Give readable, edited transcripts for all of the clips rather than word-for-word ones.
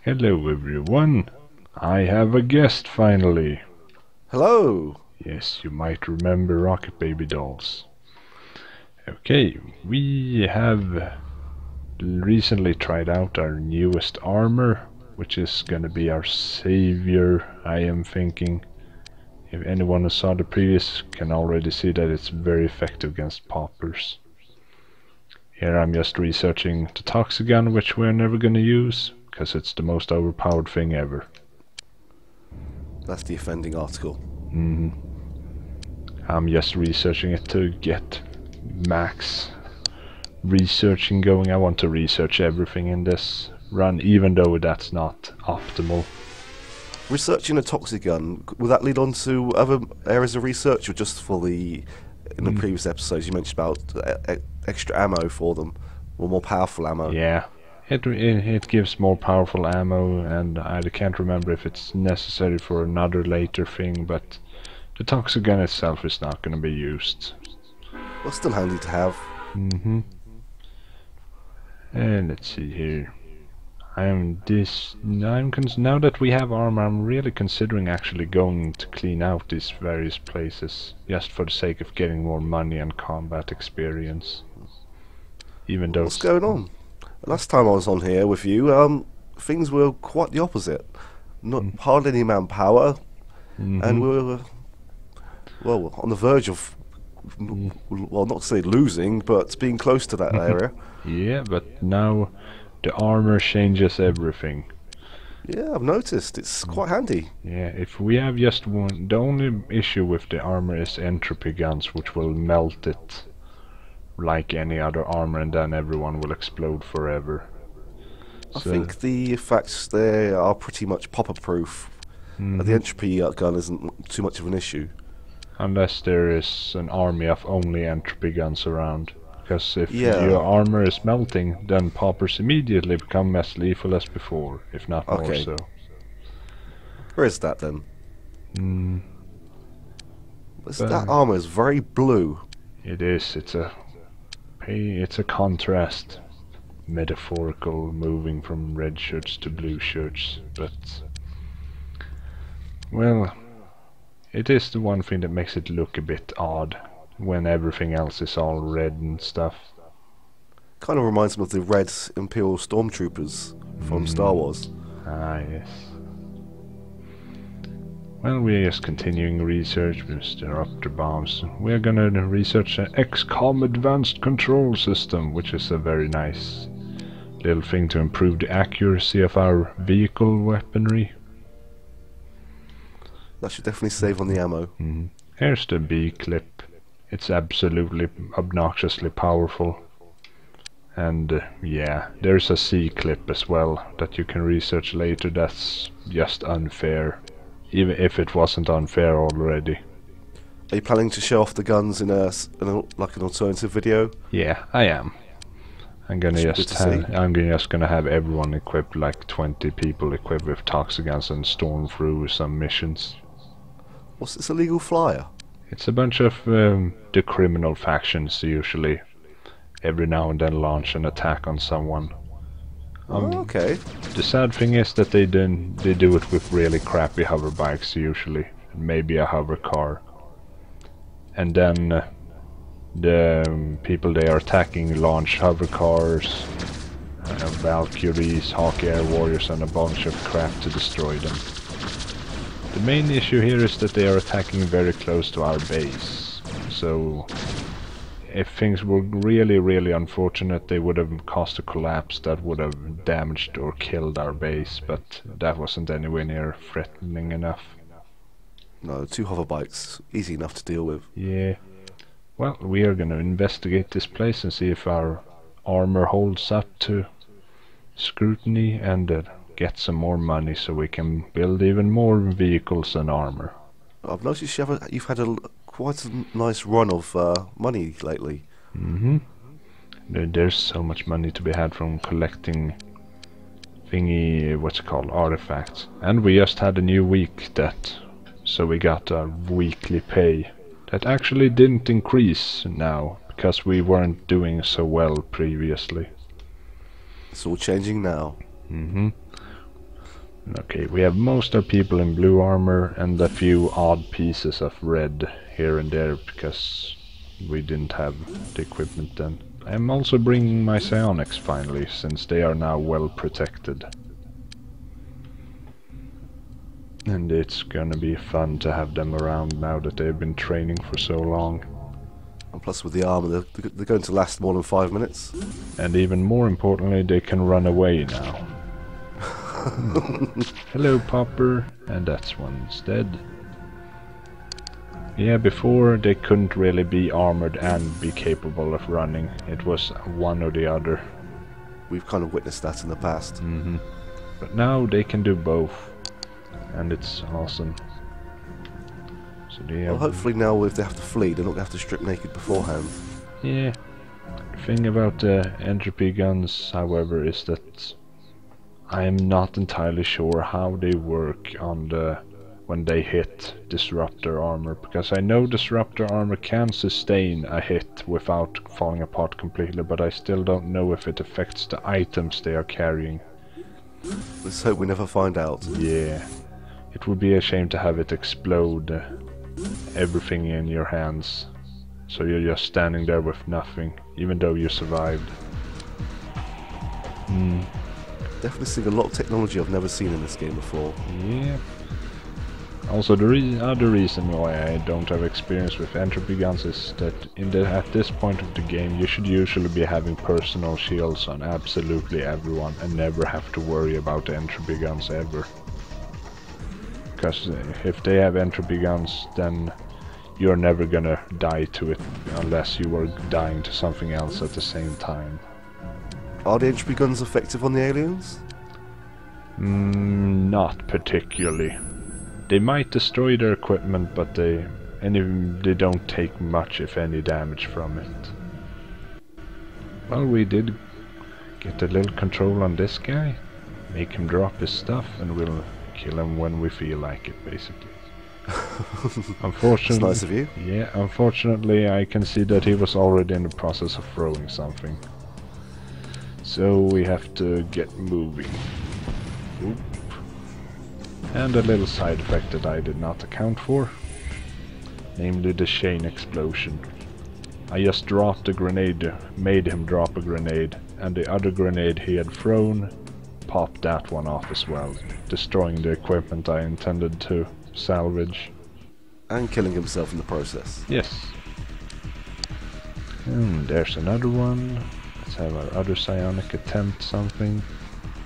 Hello everyone, I have a guest finally. Hello! Yes, you might remember Rocket Baby Dolls. Okay, we have recently tried out our newest armor, which is gonna be our savior, I am thinking. If anyone who saw the previous can already see that it's very effective against poppers. Here I'm just researching the Toxigun, which we're never gonna use, because it's the most overpowered thing ever. That's the offending article. I'm just researching it to get max researching going. I want to research everything in this run, even though that's not optimal. Researching a toxic gun, will that lead on to other areas of research, or just for the... In the previous episodes you mentioned about extra ammo for them, or more powerful ammo? Yeah, it gives more powerful ammo, and I can't remember if it's necessary for another later thing, but the toxic gun itself is not going to be used. Well, still handy to have. And let's see here. Now that we have armor, I'm really considering actually going to clean out these various places, just for the sake of getting more money and combat experience. Even though What's going on? Last time I was on here with you, things were quite the opposite. Not hardly any manpower, and we were, well, on the verge of, well, not to say losing, but being close to that area. yeah, but now the armor changes everything. Yeah, I've noticed. It's quite handy. Yeah, if we have just one, the only issue with the armor is entropy guns, which will melt it like any other armor, and then everyone will explode forever. I think the effects there are pretty much popper-proof. The entropy gun isn't too much of an issue. Unless there is an army of only entropy guns around. Because if Yeah. your armor is melting, then poppers immediately become as lethal as before, if not more Okay. so. Where is that then? But That armor is very blue. it is, it's a contrast. Metaphorical, moving from red shirts to blue shirts, but well, it is the one thing that makes it look a bit odd when everything else is all red and stuff. Kind of reminds me of the red Imperial Stormtroopers from Star Wars. Ah, yes. Well, we're just continuing research with Disruptor Bombs. We're gonna research an XCOM Advanced Control System, which is a very nice little thing to improve the accuracy of our vehicle weaponry. That should definitely save on the ammo. Here's the B clip. It's absolutely obnoxiously powerful. And yeah, there's a C clip as well that you can research later. That's just unfair, even if it wasn't unfair already. Are you planning to show off the guns in like an alternative video? Yeah, I am. I'm gonna Good just to see. just gonna have everyone equipped, like 20 people equipped with toxicants, and storm through some missions. What's this illegal flyer? It's a bunch of the criminal factions usually every now and then launch an attack on someone. Oh, okay. The sad thing is that they do it with really crappy hover bikes usually, and maybe a hover car. And then the people they are attacking launch hover cars, Valkyries, Hawk Air Warriors, and a bunch of crap to destroy them. The main issue here is that they are attacking very close to our base, so if things were really unfortunate, they would have caused a collapse that would have damaged or killed our base, but that wasn't anywhere near threatening enough. No, 2 hover bikes, easy enough to deal with. Yeah. Well, we are gonna investigate this place and see if our armor holds up to scrutiny, and get some more money so we can build even more vehicles and armor. I've noticed you've had quite a nice run of money lately. There's so much money to be had from collecting artifacts. And we just had a new week so we got a weekly pay. That actually didn't increase now, because we weren't doing so well previously. It's all changing now. Okay, we have most of people in blue armor and a few odd pieces of red here and there because we didn't have the equipment then. I'm also bringing my psionics finally, since they are now well protected. And it's gonna be fun to have them around now that they've been training for so long. And plus with the armor, they're going to last more than 5 minutes. And even more importantly, they can run away now. Hello, Popper. And that's one's dead. Yeah, before they couldn't really be armored and be capable of running. It was one or the other. We've kind of witnessed that in the past. But now they can do both. And it's awesome. So they Well, hopefully now if they have to flee, they're not going to have to strip naked beforehand. Yeah. The thing about the entropy guns, however, is that I am not entirely sure how they work on when they hit disruptor armor, because I know disruptor armor can sustain a hit without falling apart completely, but I still don't know if it affects the items they are carrying. Let's hope we never find out. Yeah. It would be a shame to have it explode everything in your hands, so you're just standing there with nothing, even though you survived. Definitely seeing a lot of technology I've never seen in this game before. Yeah. Also, the other reason why I don't have experience with entropy guns is that at this point of the game you should usually be having personal shields on absolutely everyone and never have to worry about entropy guns ever. Because if they have entropy guns, then you're never gonna die to it unless you are dying to something else at the same time. Are the entropy guns effective on the aliens? Not particularly. They might destroy their equipment, but they don't take much, if any, damage from it. Well, we did get a little control on this guy, make him drop his stuff, and we'll kill him when we feel like it, basically. Unfortunately, It's nice of you. Yeah, unfortunately I can see that he was already in the process of throwing something. So we have to get moving. Oop. And a little side effect that I did not account for, namely the chain explosion. I just dropped a grenade, made him drop a grenade, and the other grenade he had thrown popped that one off as well, destroying the equipment I intended to salvage. And killing himself in the process. Yes. And there's another one. Let's have our other psionic attempt something.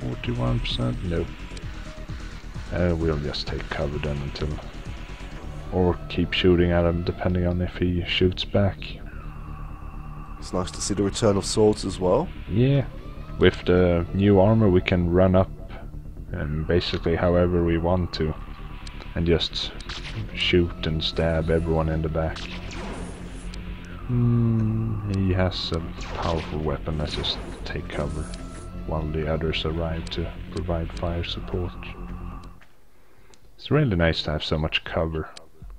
41%? Nope. We'll just take cover then until... or keep shooting at him depending on if he shoots back. It's nice to see the return of swords as well. Yeah. With the new armor we can run up basically however we want to. And just shoot and stab everyone in the back. He has a powerful weapon. Let's just take cover while the others arrive to provide fire support. It's really nice to have so much cover,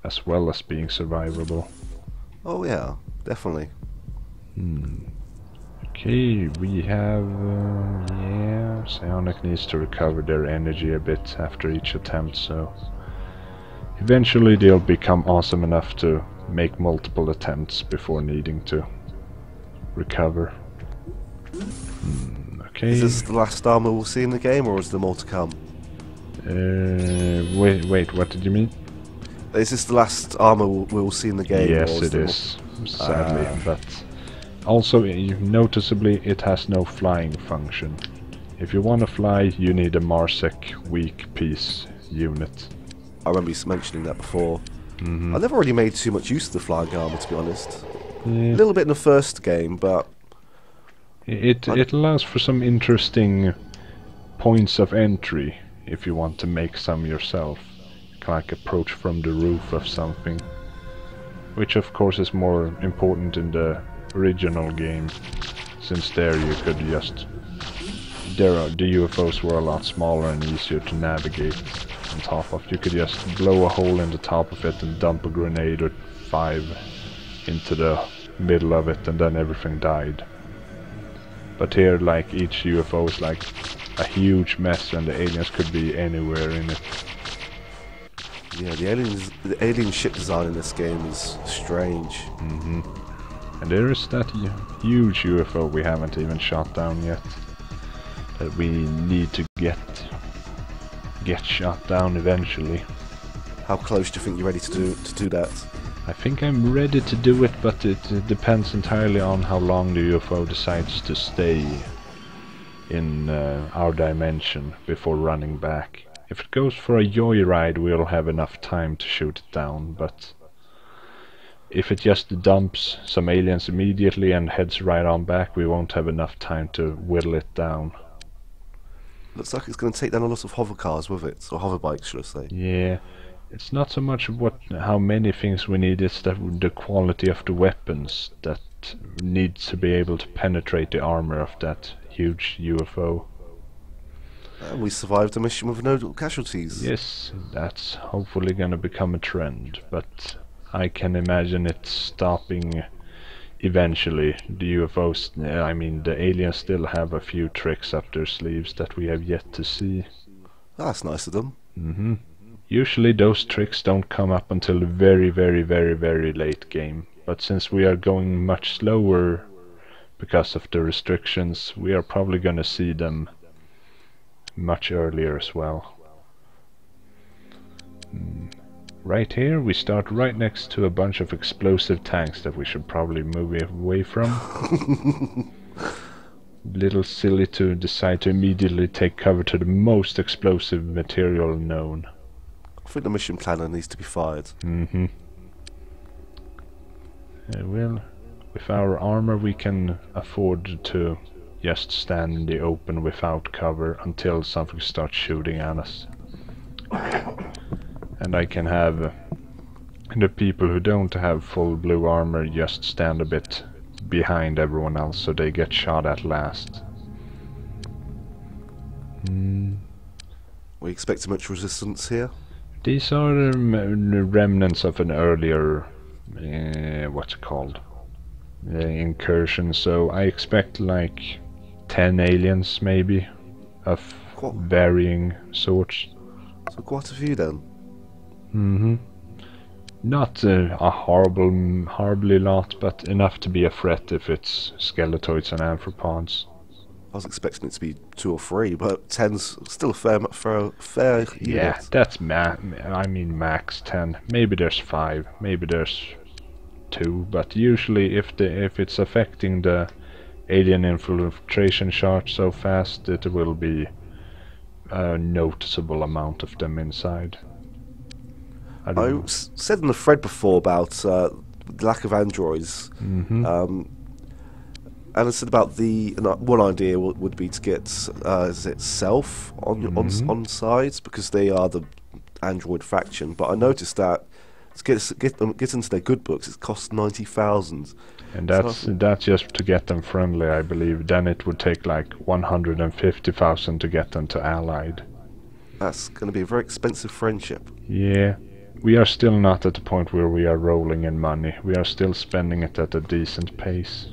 as well as being survivable. Oh yeah, definitely. Okay, we have... yeah, Psionic needs to recover their energy a bit after each attempt, so... eventually they'll become awesome enough to make multiple attempts before needing to recover. Okay. Is this the last armor we'll see in the game, or is there more to come? Wait, what did you mean? Is this the last armor we'll see in the game? Yes, it is, sadly, but also noticeably it has no flying function. If you want to fly, you need a Marsec weak piece unit. I remember you mentioning that before. I never really made too much use of the flying armor, to be honest. Yeah. A little bit in the first game, but... It allows for some interesting points of entry if you want to make some yourself. Like approach from the roof of something. Which of course is more important in the original game, since there you could just... the UFOs were a lot smaller and easier to navigate on top of. You could just blow a hole in the top of it and dump a grenade or 5 into the middle of it and then everything died. But here, like, each UFO is like a huge mess and the aliens could be anywhere in it. Yeah, the alien ship design in this game is strange. And there is that huge UFO we haven't even shot down yet, that we need to get shot down eventually. How close do you think you're ready to do that? I think I'm ready to do it, but it depends entirely on how long the UFO decides to stay in our dimension before running back. If it goes for a joyride, we'll have enough time to shoot it down, but if it just dumps some aliens immediately and heads right on back, we won't have enough time to whittle it down. Looks like it's going to take down a lot of hover cars with it, or hover bikes, should I say. Yeah, it's not so much how many things we need, it's the quality of the weapons that needs to be able to penetrate the armor of that huge UFO. We survived a mission with no casualties. Yes, that's hopefully gonna become a trend, but I can imagine it stopping eventually. The UFOs, I mean the aliens, still have a few tricks up their sleeves that we have yet to see. That's nice of them. Usually those tricks don't come up until the very, very, very, very late game, but since we are going much slower because of the restrictions, we are probably gonna see them much earlier as well. Right here we start right next to a bunch of explosive tanks that we should probably move away from. Little silly to decide to immediately take cover to the most explosive material known. I think the mission planner needs to be fired. Well, with our armor we can afford to just stand in the open without cover until something starts shooting at us. And I can have the people who don't have full blue armor just stand a bit behind everyone else so they get shot at last. We expect much resistance here? These are the remnants of an earlier, what's it called, incursion, so I expect like 10 aliens maybe, of varying sorts. So quite a few then. Not a horribly lot, but enough to be a threat if it's skeletoids and anthropods. I was expecting it to be 2 or 3, but 10's still a fair Yeah, unit. that's I mean max 10. Maybe there's 5, maybe there's 2, but usually if it's affecting the alien infiltration charge so fast, it will be a noticeable amount of them inside. I said in the thread before about the lack of androids, and I said about one idea would be to get is it Self on sides, because they are the android faction. But I noticed that to get into their good books, it costs 90,000. And that's just to get them friendly, I believe. Then it would take like 150,000 to get them to allied. That's going to be a very expensive friendship. Yeah. We are still not at the point where we are rolling in money. We are still spending it at a decent pace.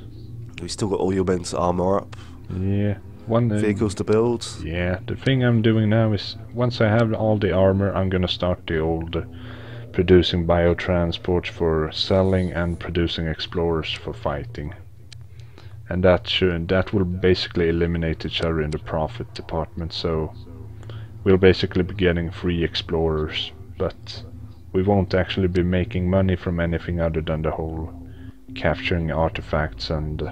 You still got all your men's armor up. Yeah. Vehicles to build. Yeah. The thing I'm doing now is, once I have all the armor, I'm gonna start the old producing biotransport for selling and producing explorers for fighting. And that will basically eliminate each other in the profit department. So we'll basically be getting free explorers, but we won't actually be making money from anything other than the whole capturing artifacts and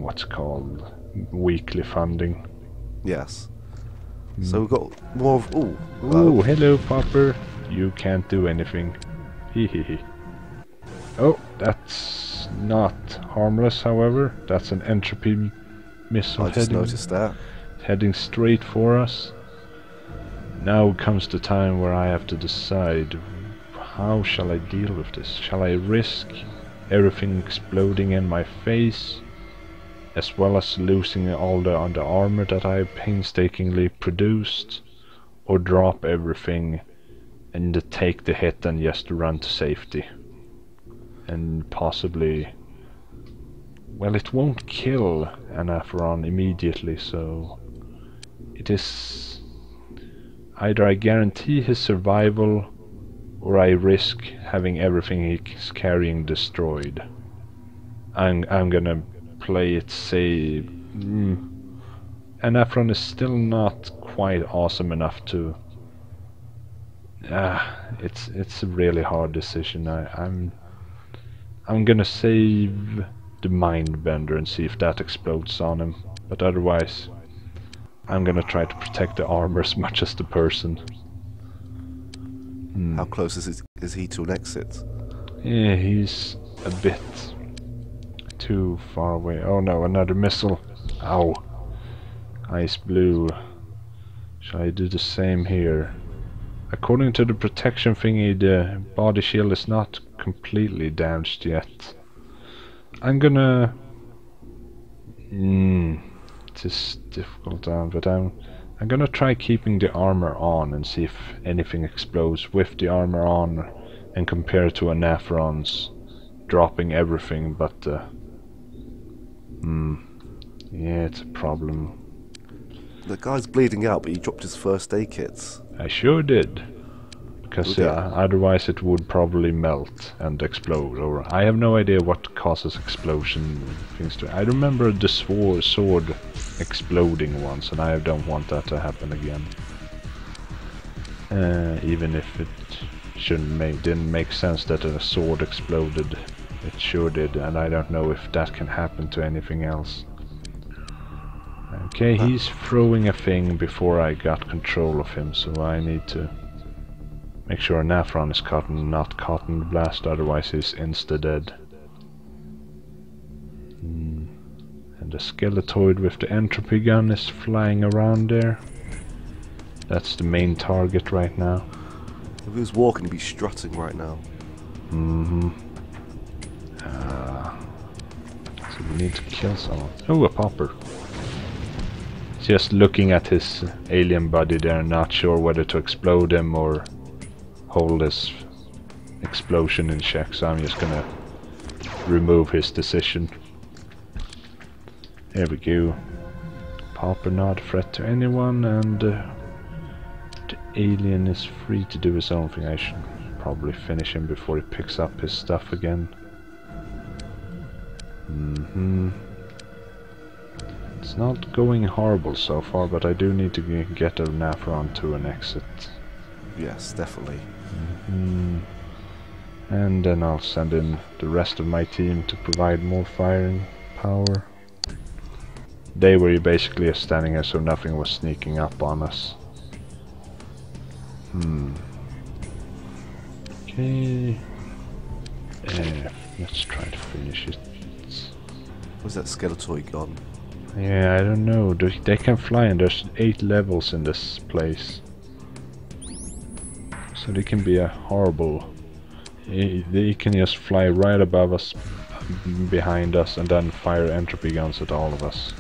what's called weekly funding. Yes. So we've got more of... Ooh, hello Popper. You can't do anything. Hehehe. Oh, that's not harmless, however. That's an entropy missile I just noticed that. Heading straight for us. Now comes the time where I have to decide, how shall I deal with this? Shall I risk everything exploding in my face, as well as losing all the armor that I painstakingly produced, or drop everything and take the hit and just run to safety? And possibly... well, it won't kill Anaphoron immediately, so... it is either I guarantee his survival or I risk having everything he's carrying destroyed. I'm gonna play it safe. Anafron is still not quite awesome enough to. It's a really hard decision. I'm gonna save the Mindbender and see if that explodes on him. But otherwise, I'm gonna try to protect the armor as much as the person. How close is he to an exit? Yeah, he's a bit too far away. Oh no, another missile. Ow. Ice blue. Shall I do the same here? According to the protection thingy, the body shield is not completely damaged yet. I'm gonna... it is difficult, but I'm gonna try keeping the armor on and see if anything explodes with the armor on, and compare it to Anafron's dropping everything, but yeah, it's a problem. The guy's bleeding out, but he dropped his first aid kits. I sure did. Because otherwise it would probably melt and explode, or I have no idea what causes explosion things to. I remember the sword exploding once, and I don't want that to happen again. Even if it didn't make sense that a sword exploded, it sure did, and I don't know if that can happen to anything else. Okay, he's throwing a thing before I got control of him, so I need to make sure Anafron is not caught in the blast, otherwise he's insta-dead. And the Skeletoid with the entropy gun is flying around there. That's the main target right now. If he was walking, he'd be strutting right now. So we need to kill someone. Oh, a popper. Just looking at his alien body there, not sure whether to explode him or hold this explosion in check, so I'm just gonna remove his decision. There we go. Popper not a threat to anyone, and the alien is free to do his own thing. I should probably finish him before he picks up his stuff again. It's not going horrible so far, but I do need to get Anafron to an exit. Yes, definitely. And then I'll send in the rest of my team to provide more firing power. They were basically standing here so nothing was sneaking up on us. Okay. Let's try to finish it. Where's that Skeletoid gone? Yeah, I don't know. They can fly, and there's 8 levels in this place. So they can be a horrible... They can just fly right above us, behind us, and then fire entropy guns at all of us.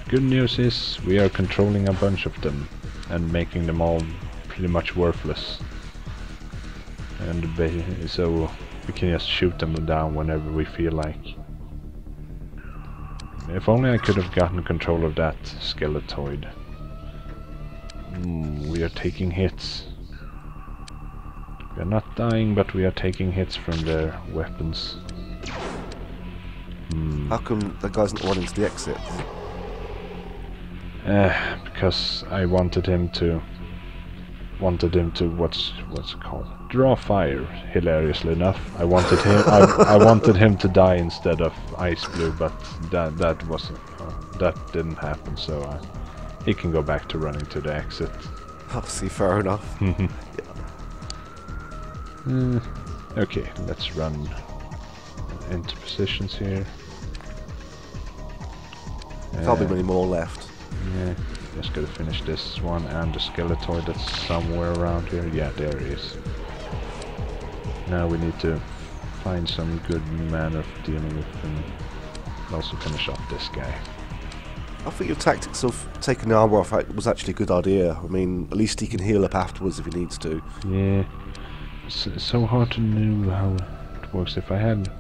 Good news is we are controlling a bunch of them and making them all pretty much worthless. And so we can just shoot them down whenever we feel like. If only I could have gotten control of that Skeletoid. We are taking hits. We are not dying, but we are taking hits from their weapons. How come that guy's not running to the exit? Because I wanted him to what's it called? Draw fire. Hilariously enough, I wanted him. I wanted him to die instead of Ice Blue, but that wasn't. That didn't happen. So he can go back to running to the exit. Obviously, fair enough. Okay, let's run into positions here. Can't be many more left. Yeah, just gotta finish this one and the Skeletoid that's somewhere around here. Yeah, there he is. Now we need to find some good manner of dealing with him. Also finish off this guy. I think your tactics of taking the armor off was actually a good idea. I mean, at least he can heal up afterwards if he needs to. Yeah, it's so hard to know how it works. If I had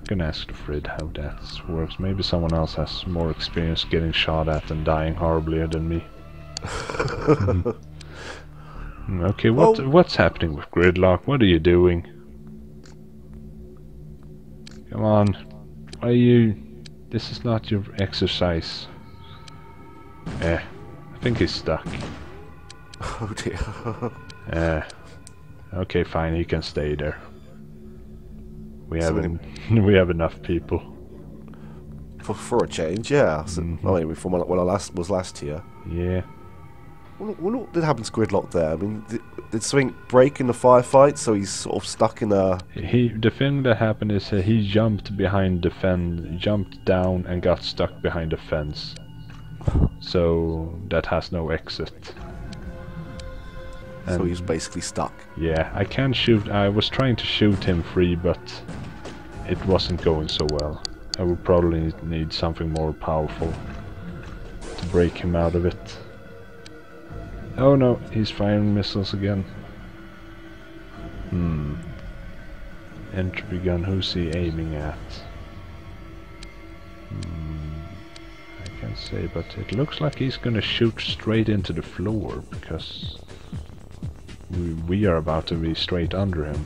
gonna ask the Frid how that works. Maybe someone else has more experience getting shot at and dying horribly than me. Okay, what's happening with Gridlock? What are you doing? Come on. Why are you... This is not your exercise. I think he's stuck. Oh dear. Okay, fine, he can stay there. We have enough people. For a change, yeah. So, I mean, from when I was last here. Yeah. What did happen to Gridlock there? I mean, did something break in the firefight, so he's sort of stuck in a... The thing that happened is he jumped behind the fence, jumped down and got stuck behind the fence. So that has no exit. So he's basically stuck. Yeah, I can't shoot. I was trying to shoot him free, but it wasn't going so well. I would probably need something more powerful to break him out of it. Oh no, he's firing missiles again. Entropy gun, who's he aiming at? I can't say, but it looks like he's gonna shoot straight into the floor, because we are about to be straight under him.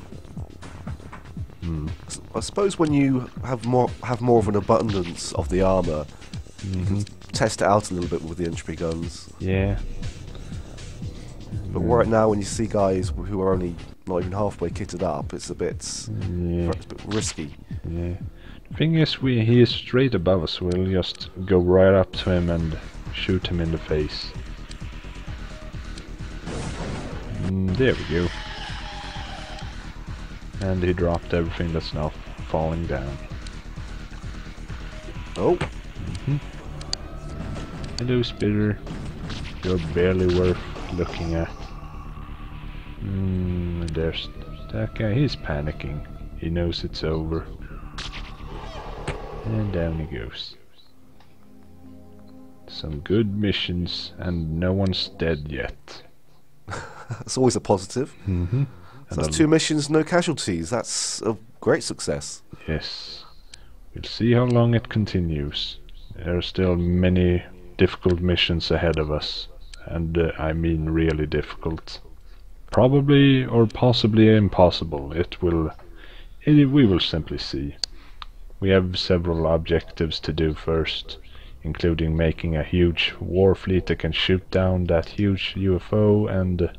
I suppose when you have more of an abundance of the armor, you can test it out a little bit with the entropy guns. Yeah. But right now, when you see guys who are only not even halfway kitted up, it's a bit risky. Yeah. The thing is, he is straight above us. We'll just go right up to him and shoot him in the face. There we go. And he dropped everything that's now falling down. Oh. Hello, Spitter. You're barely worth looking at. There's that guy. He's panicking. He knows it's over. And down he goes. Some good missions, and no one's dead yet. That's always a positive. So that's 2 missions, no casualties. That's a great success. Yes. We'll see how long it continues. There are still many difficult missions ahead of us. And I mean really difficult. Probably or possibly impossible. We will simply see. We have several objectives to do first, including making a huge war fleet that can shoot down that huge UFO and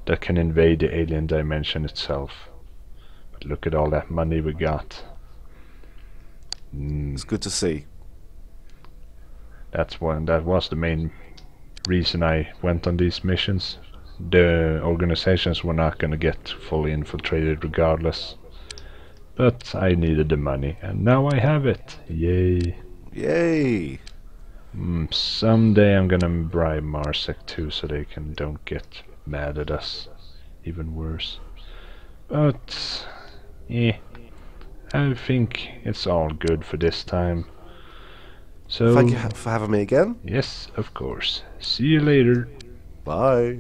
that can invade the alien dimension itself. But look at all that money we got. It's good to see. That was the main reason I went on these missions. The organizations were not gonna get fully infiltrated regardless. But I needed the money, and now I have it. Yay. Yay. Someday I'm gonna bribe Marsec too, so they don't get mad at us. Even worse. But I think it's all good for this time. So thank you for having me again. Yes, of course. See you later. Bye.